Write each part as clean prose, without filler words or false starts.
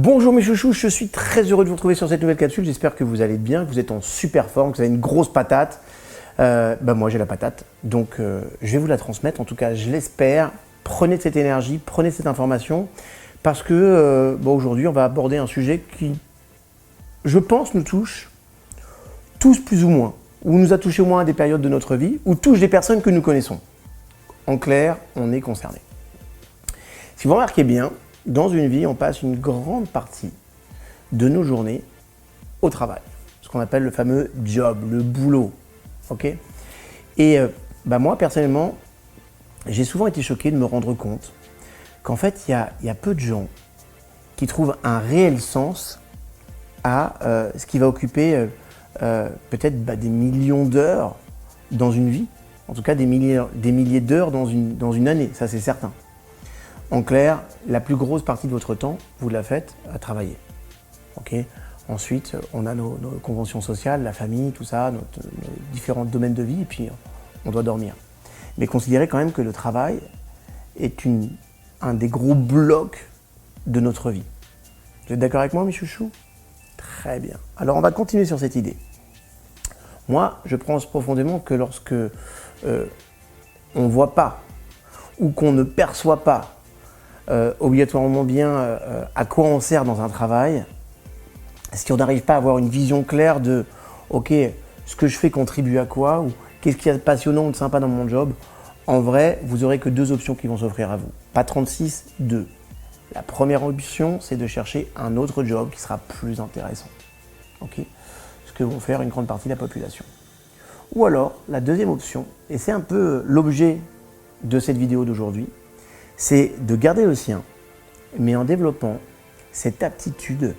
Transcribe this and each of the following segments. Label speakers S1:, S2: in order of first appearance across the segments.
S1: Bonjour mes chouchous, je suis très heureux de vous retrouver sur cette nouvelle capsule. J'espère que vous allez bien, que vous êtes en super forme, que vous avez une grosse patate. Moi j'ai la patate, donc je vais vous la transmettre, en tout cas je l'espère. Prenez de cette énergie, prenez de cette information, parce que aujourd'hui on va aborder un sujet qui, je pense, nous touche tous plus ou moins, ou nous a touché au moins à des périodes de notre vie, ou touche des personnes que nous connaissons. En clair, on est concerné. Si vous remarquez bien, dans une vie, on passe une grande partie de nos journées au travail, ce qu'on appelle le fameux job, le boulot. Okay, et moi, personnellement, j'ai souvent été choqué de me rendre compte qu'en fait, il y a peu de gens qui trouvent un réel sens à ce qui va occuper peut-être des millions d'heures dans une vie, en tout cas des milliers d'heures dans une année, ça c'est certain. En clair, la plus grosse partie de votre temps, vous la faites à travailler. Okay. Ensuite, on a nos conventions sociales, la famille, tout ça, nos différents domaines de vie, et puis on doit dormir. Mais considérez quand même que le travail est un des gros blocs de notre vie. Vous êtes d'accord avec moi, mes chouchous? Très bien. Alors, on va continuer sur cette idée. Moi, je pense profondément que lorsque on ne voit pas ou qu'on ne perçoit pas obligatoirement bien à quoi on sert dans un travail, si on n'arrive pas à avoir une vision claire de « ok, ce que je fais contribue à quoi » ou « qu'est-ce qu'il y a de passionnant ou de sympa dans mon job », en vrai, vous n'aurez que deux options qui vont s'offrir à vous. Pas 36, 2. La première option, c'est de chercher un autre job qui sera plus intéressant. Okay, ce que vont faire une grande partie de la population. Ou alors, la deuxième option, et c'est un peu l'objet de cette vidéo d'aujourd'hui, c'est de garder le sien, mais en développant cette aptitude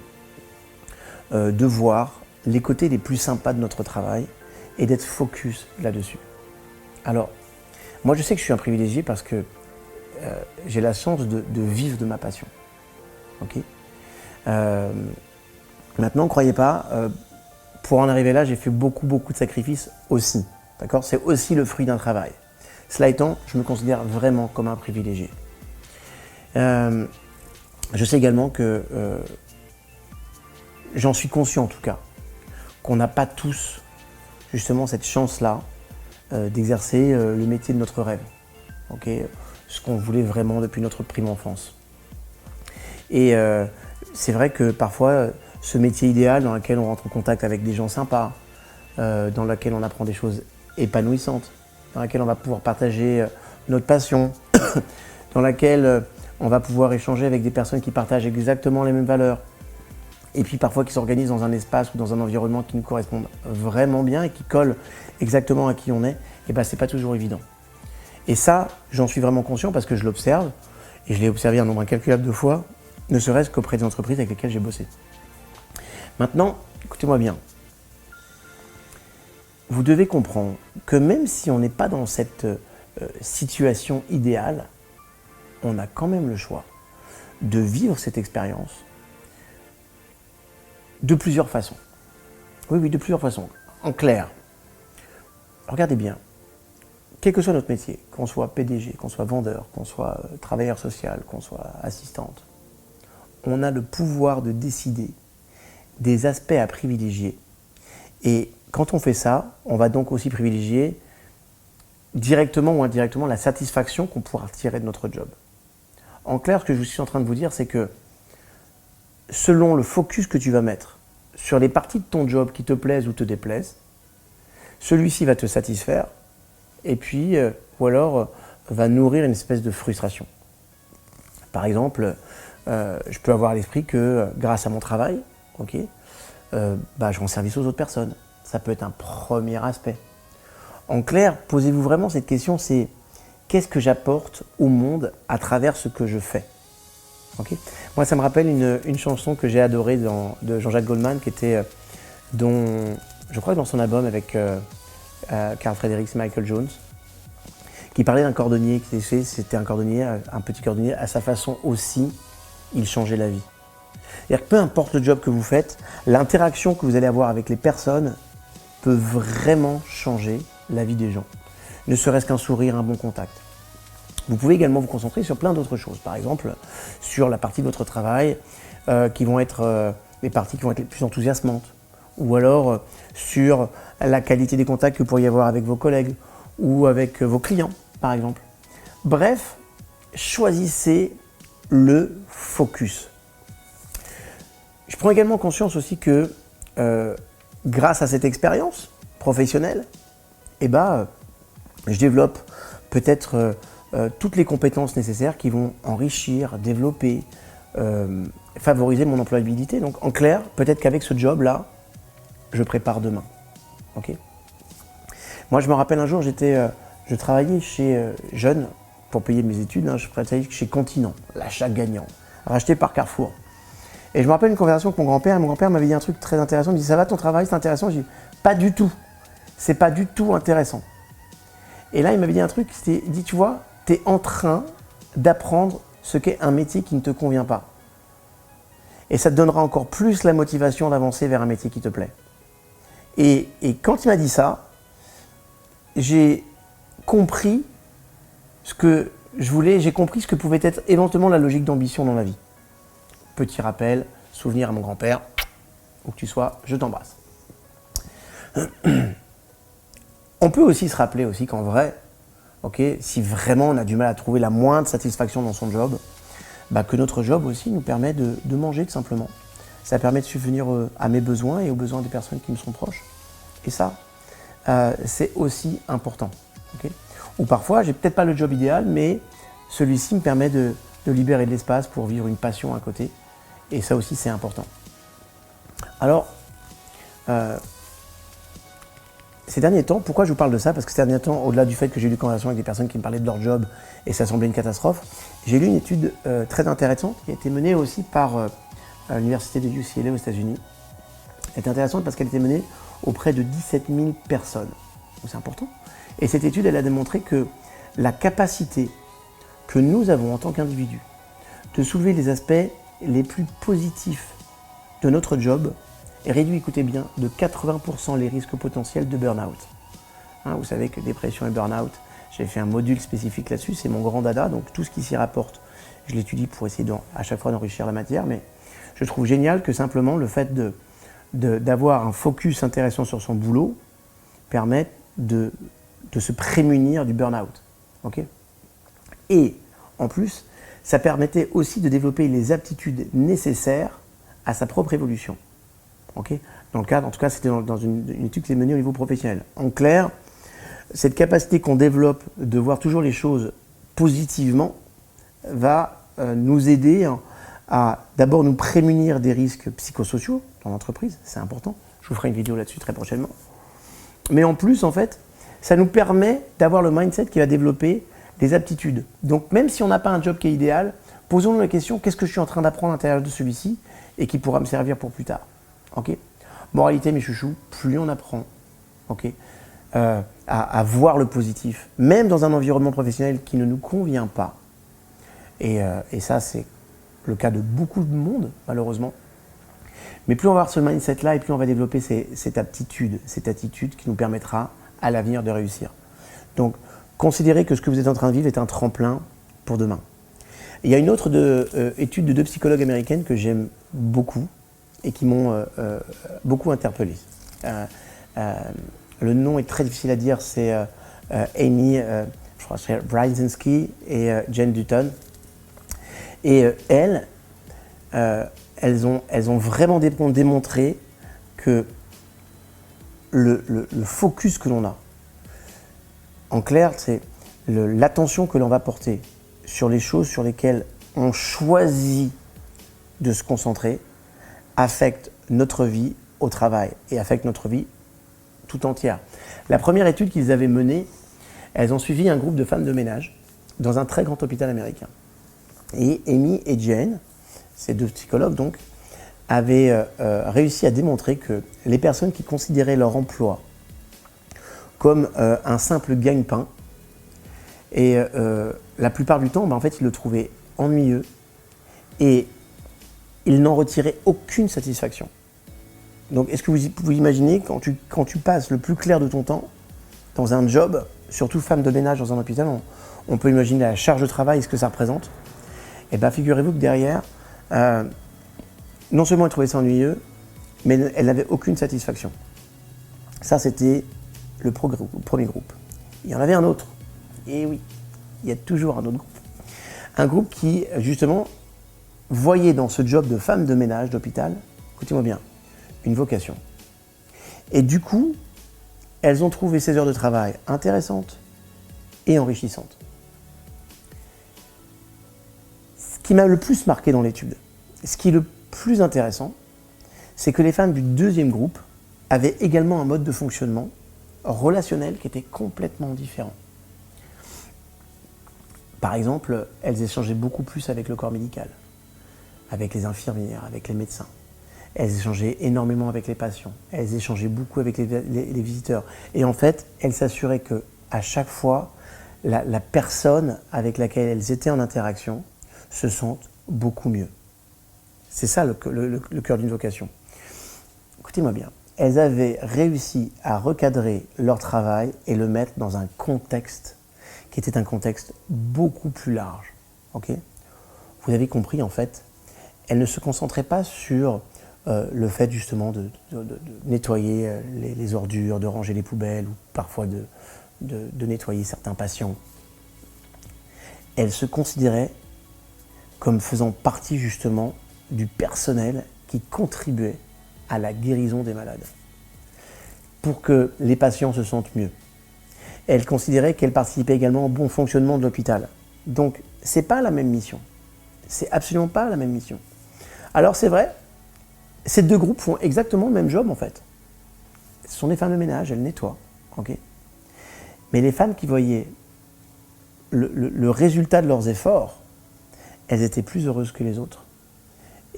S1: de voir les côtés les plus sympas de notre travail et d'être focus là-dessus. Alors, moi je sais que je suis un privilégié parce que j'ai la chance de vivre de ma passion. Okay, maintenant, ne croyez pas, pour en arriver là, j'ai fait beaucoup de sacrifices aussi. D'accord, c'est aussi le fruit d'un travail. Cela étant, je me considère vraiment comme un privilégié. Je sais également que j'en suis conscient en tout cas, qu'on n'a pas tous justement cette chance-là d'exercer le métier de notre rêve, okay, ce qu'on voulait vraiment depuis notre prime enfance. Et c'est vrai que parfois, ce métier idéal dans lequel on rentre en contact avec des gens sympas, dans lequel on apprend des choses épanouissantes, dans lequel on va pouvoir partager notre passion, dans laquelle on va pouvoir échanger avec des personnes qui partagent exactement les mêmes valeurs, et puis parfois qui s'organisent dans un espace ou dans un environnement qui nous correspond vraiment bien et qui colle exactement à qui on est, et ben c'est pas toujours évident. Et ça, j'en suis vraiment conscient parce que je l'observe, et je l'ai observé un nombre incalculable de fois, ne serait-ce qu'auprès des entreprises avec lesquelles j'ai bossé. Maintenant, écoutez-moi bien, vous devez comprendre que même si on n'est pas dans cette situation idéale, on a quand même le choix de vivre cette expérience de plusieurs façons. Oui, de plusieurs façons. En clair, regardez bien, quel que soit notre métier, qu'on soit PDG, qu'on soit vendeur, qu'on soit travailleur social, qu'on soit assistante, on a le pouvoir de décider des aspects à privilégier. Et quand on fait ça, on va donc aussi privilégier directement ou indirectement la satisfaction qu'on pourra tirer de notre job. En clair, ce que je suis en train de vous dire, c'est que selon le focus que tu vas mettre sur les parties de ton job qui te plaisent ou te déplaisent, celui-ci va te satisfaire et puis, ou alors, va nourrir une espèce de frustration. Par exemple, je peux avoir à l'esprit que grâce à mon travail, okay, je rends service aux autres personnes. Ça peut être un premier aspect. En clair, posez-vous vraiment cette question, c'est qu'est-ce que j'apporte au monde à travers ce que je fais? Okay. Moi, ça me rappelle une chanson que j'ai adorée de Jean-Jacques Goldman, qui était, je crois que dans son album avec Carl Fredericks et Michael Jones, qui parlait d'un cordonnier, c'était un cordonnier, un petit cordonnier, à sa façon aussi, il changeait la vie. C'est-à-dire que peu importe le job que vous faites, l'interaction que vous allez avoir avec les personnes peut vraiment changer la vie des gens. Ne serait-ce qu'un sourire, un bon contact. Vous pouvez également vous concentrer sur plein d'autres choses. Par exemple, sur la partie de votre travail qui vont être les parties qui vont être les plus enthousiasmantes, ou alors sur la qualité des contacts que vous pourriez avoir avec vos collègues ou avec vos clients, par exemple. Bref, choisissez le focus. Je prends également conscience aussi que grâce à cette expérience professionnelle, je développe peut-être toutes les compétences nécessaires qui vont enrichir, développer, favoriser mon employabilité. Donc en clair, peut-être qu'avec ce job-là, je prépare demain. Okay. Moi, je me rappelle un jour, je travaillais chez Jeune pour payer mes études. Je travaillais chez Continent, l'achat gagnant, racheté par Carrefour. Et je me rappelle une conversation avec mon grand-père. Mon grand-père m'avait dit un truc très intéressant. Il me dit, ça va ton travail, c'est intéressant? Je dis, pas du tout. C'est pas du tout intéressant. Et là, il m'avait dit un truc. Il dit, tu vois, tu es en train d'apprendre ce qu'est un métier qui ne te convient pas. Et ça te donnera encore plus la motivation d'avancer vers un métier qui te plaît. Et quand il m'a dit ça, j'ai compris ce que je voulais, j'ai compris ce que pouvait être éventuellement la logique d'ambition dans la vie. Petit rappel, souvenir à mon grand-père, où que tu sois, je t'embrasse. On peut aussi se rappeler aussi qu'en vrai, si vraiment on a du mal à trouver la moindre satisfaction dans son job, que notre job aussi nous permet de manger tout simplement. Ça permet de subvenir à mes besoins et aux besoins des personnes qui me sont proches. Et ça, c'est aussi important. Ou parfois, j'ai peut-être pas le job idéal, mais celui-ci me permet de libérer de l'espace pour vivre une passion à côté. Et ça aussi, c'est important. Alors, ces derniers temps, pourquoi je vous parle de ça? Parce que ces derniers temps, au-delà du fait que j'ai eu des conversations avec des personnes qui me parlaient de leur job et ça semblait une catastrophe, j'ai lu une étude très intéressante qui a été menée aussi par l'université de UCLA aux États-Unis. Elle est intéressante parce qu'elle a été menée auprès de 17 000 personnes. Donc c'est important. Et cette étude, elle a démontré que la capacité que nous avons en tant qu'individus de soulever les aspects les plus positifs de notre job réduit, écoutez bien, de 80% les risques potentiels de burn-out. Vous savez que dépression et burn-out, j'ai fait un module spécifique là-dessus, c'est mon grand dada, donc tout ce qui s'y rapporte, je l'étudie pour essayer à chaque fois d'enrichir la matière, mais je trouve génial que simplement le fait d'avoir un focus intéressant sur son boulot permette de se prémunir du burn-out. Et en plus, ça permettait aussi de développer les aptitudes nécessaires à sa propre évolution. Dans le cadre, en tout cas, c'était dans une étude qui s'est menée au niveau professionnel. En clair, cette capacité qu'on développe de voir toujours les choses positivement va nous aider à d'abord nous prémunir des risques psychosociaux dans l'entreprise, c'est important. Je vous ferai une vidéo là-dessus très prochainement. Mais en plus, en fait, ça nous permet d'avoir le mindset qui va développer des aptitudes. Donc même si on n'a pas un job qui est idéal, posons-nous la question, qu'est-ce que je suis en train d'apprendre à l'intérieur de celui-ci et qui pourra me servir pour plus tard. Moralité, mes chouchous, plus on apprend à voir le positif, même dans un environnement professionnel qui ne nous convient pas, et ça c'est le cas de beaucoup de monde malheureusement, mais plus on va avoir ce mindset-là et plus on va développer cette attitude qui nous permettra à l'avenir de réussir. Donc, considérez que ce que vous êtes en train de vivre est un tremplin pour demain. Il y a une autre étude de 2 psychologues américaines que j'aime beaucoup et qui m'ont beaucoup interpellé. Le nom est très difficile à dire, c'est Amy je crois que c'est Brzezinski et Jen Dutton. Et elles ont vraiment démontré que le focus que l'on a, en clair, c'est l'attention que l'on va porter sur les choses sur lesquelles on choisit de se concentrer, affecte notre vie au travail et affecte notre vie tout entière. La première étude qu'ils avaient menée, elles ont suivi un groupe de femmes de ménage dans un très grand hôpital américain. Et Amy et Jane, ces 2 psychologues donc, avaient réussi à démontrer que les personnes qui considéraient leur emploi comme un simple gagne-pain, et la plupart du temps, en fait, ils le trouvaient ennuyeux et ils n'en retiraient aucune satisfaction. Donc, est-ce que vous imaginez, quand tu passes le plus clair de ton temps dans un job, surtout femme de ménage dans un hôpital, on peut imaginer la charge de travail et ce que ça représente. Et bien, figurez-vous que derrière, non seulement elle trouvait ça ennuyeux, mais elle n'avait aucune satisfaction. Ça, c'était le premier groupe. Il y en avait un autre. Et oui, il y a toujours un autre groupe. Un groupe qui, justement, voyait dans ce job de femme de ménage d'hôpital, écoutez-moi bien, une vocation. Et du coup, elles ont trouvé ces heures de travail intéressantes et enrichissantes. Ce qui m'a le plus marqué dans l'étude, ce qui est le plus intéressant, c'est que les femmes du deuxième groupe avaient également un mode de fonctionnement relationnel qui était complètement différent. Par exemple, elles échangeaient beaucoup plus avec le corps médical, avec les infirmières, avec les médecins. Elles échangeaient énormément avec les patients. Elles échangeaient beaucoup avec les visiteurs. Et en fait, elles s'assuraient qu'à chaque fois, la personne avec laquelle elles étaient en interaction se sente beaucoup mieux. C'est ça le cœur d'une vocation. Écoutez-moi bien. Elles avaient réussi à recadrer leur travail et le mettre dans un contexte qui était un contexte beaucoup plus large. Okay ? Vous avez compris, en fait, elles ne se concentraient pas sur le fait justement de nettoyer les ordures, de ranger les poubelles ou parfois de nettoyer certains patients. Elles se considéraient comme faisant partie justement du personnel qui contribuait à la guérison des malades, pour que les patients se sentent mieux. Elles considéraient qu'elles participaient également au bon fonctionnement de l'hôpital. Donc, c'est pas la même mission. C'est absolument pas la même mission. Alors, c'est vrai, ces deux groupes font exactement le même job, en fait. Ce sont des femmes de ménage, elles nettoient. Okay ? Mais les femmes qui voyaient le résultat de leurs efforts, elles étaient plus heureuses que les autres.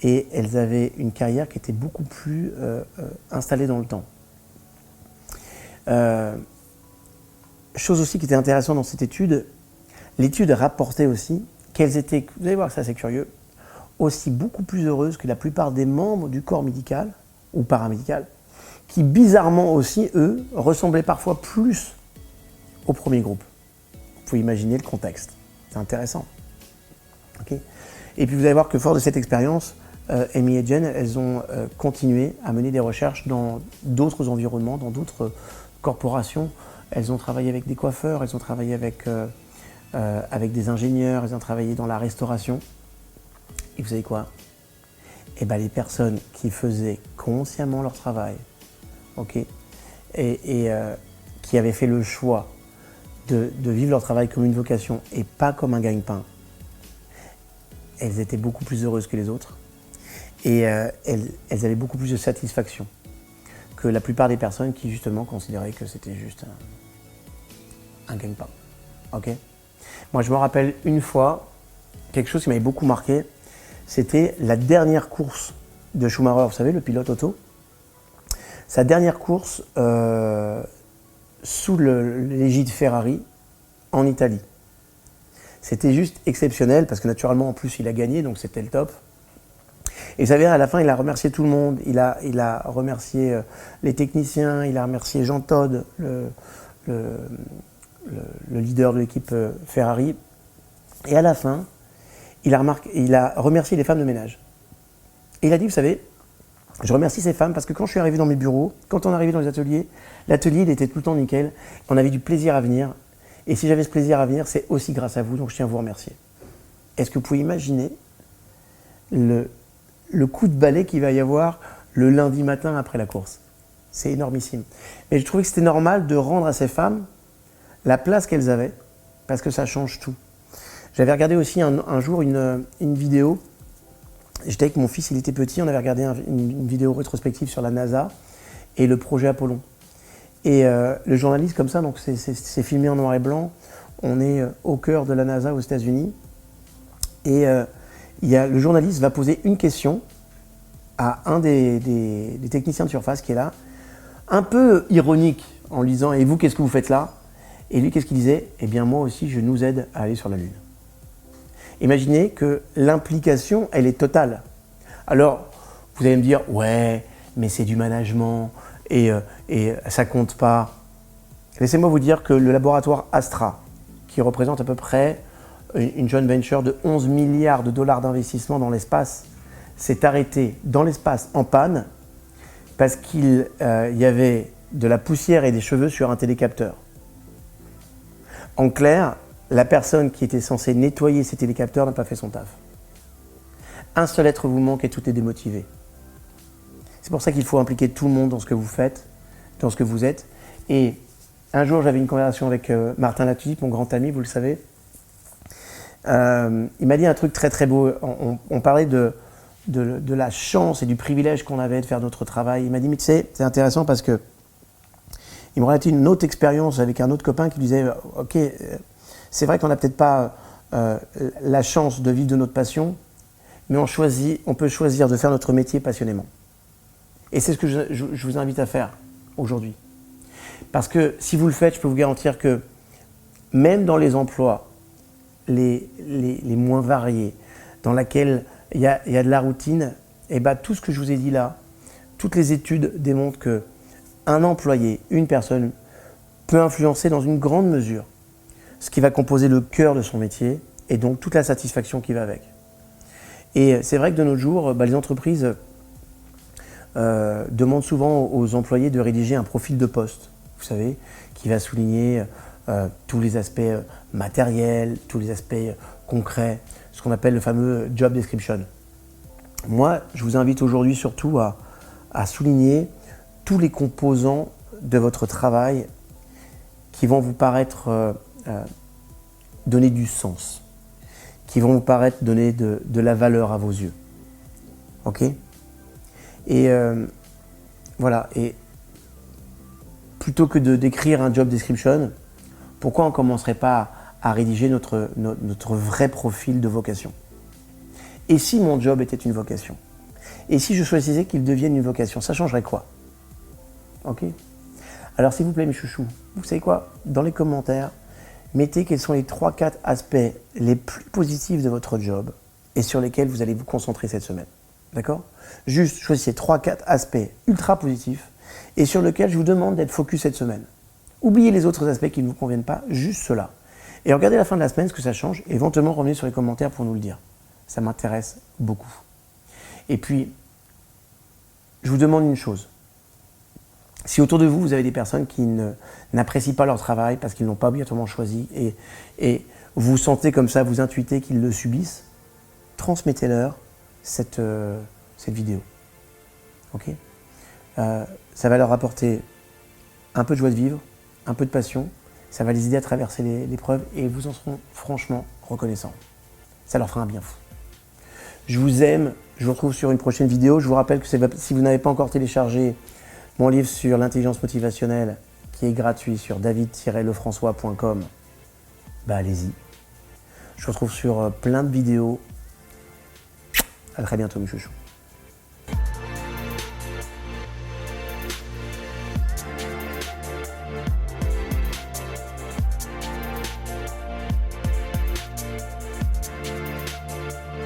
S1: Et elles avaient une carrière qui était beaucoup plus installée dans le temps. Chose aussi qui était intéressante dans cette étude, l'étude rapportait aussi qu'elles étaient, vous allez voir ça c'est curieux, aussi beaucoup plus heureuses que la plupart des membres du corps médical ou paramédical, qui bizarrement aussi, eux, ressemblaient parfois plus au premier groupe. Vous pouvez imaginer le contexte, c'est intéressant. Okay ? Et puis vous allez voir que fort de cette expérience, Amy et Jen, elles ont continué à mener des recherches dans d'autres environnements, dans d'autres corporations. Elles ont travaillé avec des coiffeurs, elles ont travaillé avec des ingénieurs, elles ont travaillé dans la restauration. Et vous savez quoi ? Eh ben, les personnes qui faisaient consciemment leur travail, okay, et qui avaient fait le choix de vivre leur travail comme une vocation et pas comme un gagne-pain, elles étaient beaucoup plus heureuses que les autres. Et elles avaient beaucoup plus de satisfaction que la plupart des personnes qui justement considéraient que c'était juste un gagne-pain. Okay ? Moi je me rappelle une fois, quelque chose qui m'avait beaucoup marqué, c'était la dernière course de Schumacher, vous savez, le pilote auto. Sa dernière course sous l'égide Ferrari en Italie. C'était juste exceptionnel parce que naturellement en plus il a gagné, donc c'était le top. Et vous savez, à la fin, il a remercié tout le monde. Il a remercié les techniciens, il a remercié Jean Todt, le leader de l'équipe Ferrari. Et à la fin, il a remercié les femmes de ménage. Et il a dit, vous savez, je remercie ces femmes parce que quand je suis arrivé dans mes bureaux, quand on est arrivé dans les ateliers, l'atelier il était tout le temps nickel. On avait du plaisir à venir. Et si j'avais ce plaisir à venir, c'est aussi grâce à vous, donc je tiens à vous remercier. Est-ce que vous pouvez imaginer le coup de balai qu'il va y avoir le lundi matin après la course? C'est énormissime. Mais je trouvais que c'était normal de rendre à ces femmes la place qu'elles avaient, parce que ça change tout. J'avais regardé aussi un jour une vidéo, j'étais avec mon fils, il était petit, on avait regardé une vidéo rétrospective sur la NASA et le projet Apollon. Et le journaliste comme ça, donc c'est filmé en noir et blanc, on est au cœur de la NASA aux États-Unis, et le journaliste va poser une question à un des techniciens de surface qui est là, un peu ironique, en lui disant « Et vous, qu'est-ce que vous faites là ?» Et lui, qu'est-ce qu'il disait? « Eh bien, moi aussi, je nous aide à aller sur la Lune. » Imaginez que l'implication, elle est totale. Alors, vous allez me dire « Ouais, mais c'est du management et ça compte pas. » Laissez-moi vous dire que le laboratoire Astra, qui représente à peu près une joint venture de 11 milliards de dollars d'investissement dans l'espace, s'est arrêté dans l'espace en panne parce qu'il y avait de la poussière et des cheveux sur un télécapteur. En clair, la personne qui était censée nettoyer ces télécapteurs n'a pas fait son taf. Un seul être vous manque et tout est démotivé. C'est pour ça qu'il faut impliquer tout le monde dans ce que vous faites, dans ce que vous êtes. Et un jour, j'avais une conversation avec Martin Latulippe, mon grand ami, vous le savez. Il m'a dit un truc très très beau. On parlait de la chance et du privilège qu'on avait de faire notre travail. Il m'a dit, mais tu sais, c'est intéressant parce que il me relatait une autre expérience avec un autre copain qui disait, ok, c'est vrai qu'on n'a peut-être pas la chance de vivre de notre passion, mais on peut choisir de faire notre métier passionnément. Et c'est ce que je vous invite à faire aujourd'hui. Parce que si vous le faites, je peux vous garantir que même dans les emplois les moins variés, dans lesquels il y a de la routine, et ben tout ce que je vous ai dit là, toutes les études démontrent que un employé, une personne, peut influencer dans une grande mesure ce qui va composer le cœur de son métier et donc toute la satisfaction qui va avec. Et c'est vrai que de nos jours, les entreprises demandent souvent aux employés de rédiger un profil de poste, vous savez, qui va souligner tous les aspects matériels, tous les aspects concrets, ce qu'on appelle le fameux job description. Moi, je vous invite aujourd'hui surtout à souligner tous les composants de votre travail qui vont vous paraître donner du sens, qui vont vous paraître donner de la valeur à vos yeux. Ok ? Et voilà. Et plutôt que de décrire un job description, pourquoi on ne commencerait pas à rédiger notre vrai profil de vocation? Et si mon job était une vocation? Et si je choisissais qu'il devienne une vocation, ça changerait quoi? Ok? Alors s'il vous plaît mes chouchous, vous savez quoi? Dans les commentaires, mettez quels sont les 3-4 aspects les plus positifs de votre job et sur lesquels vous allez vous concentrer cette semaine. D'accord? Juste choisissez 3-4 aspects ultra positifs et sur lesquels je vous demande d'être focus cette semaine. Oubliez les autres aspects qui ne vous conviennent pas, juste cela. Et regardez à la fin de la semaine ce que ça change et éventuellement revenez sur les commentaires pour nous le dire. Ça m'intéresse beaucoup. Et puis, je vous demande une chose. Si autour de vous, vous avez des personnes qui n'apprécient pas leur travail parce qu'ils ne l'ont pas obligatoirement choisi et vous sentez comme ça, vous intuitez qu'ils le subissent, transmettez-leur cette vidéo. Ok? Ça va leur apporter un peu de joie de vivre, un peu de passion, ça va les aider à traverser l'épreuve et vous en seront franchement reconnaissants. Ça leur fera un bien fou. Je vous aime, je vous retrouve sur une prochaine vidéo. Je vous rappelle que si vous n'avez pas encore téléchargé mon livre sur l'intelligence motivationnelle qui est gratuit sur david-lefrançois.com, allez-y. Je vous retrouve sur plein de vidéos. À très bientôt mes chouchous.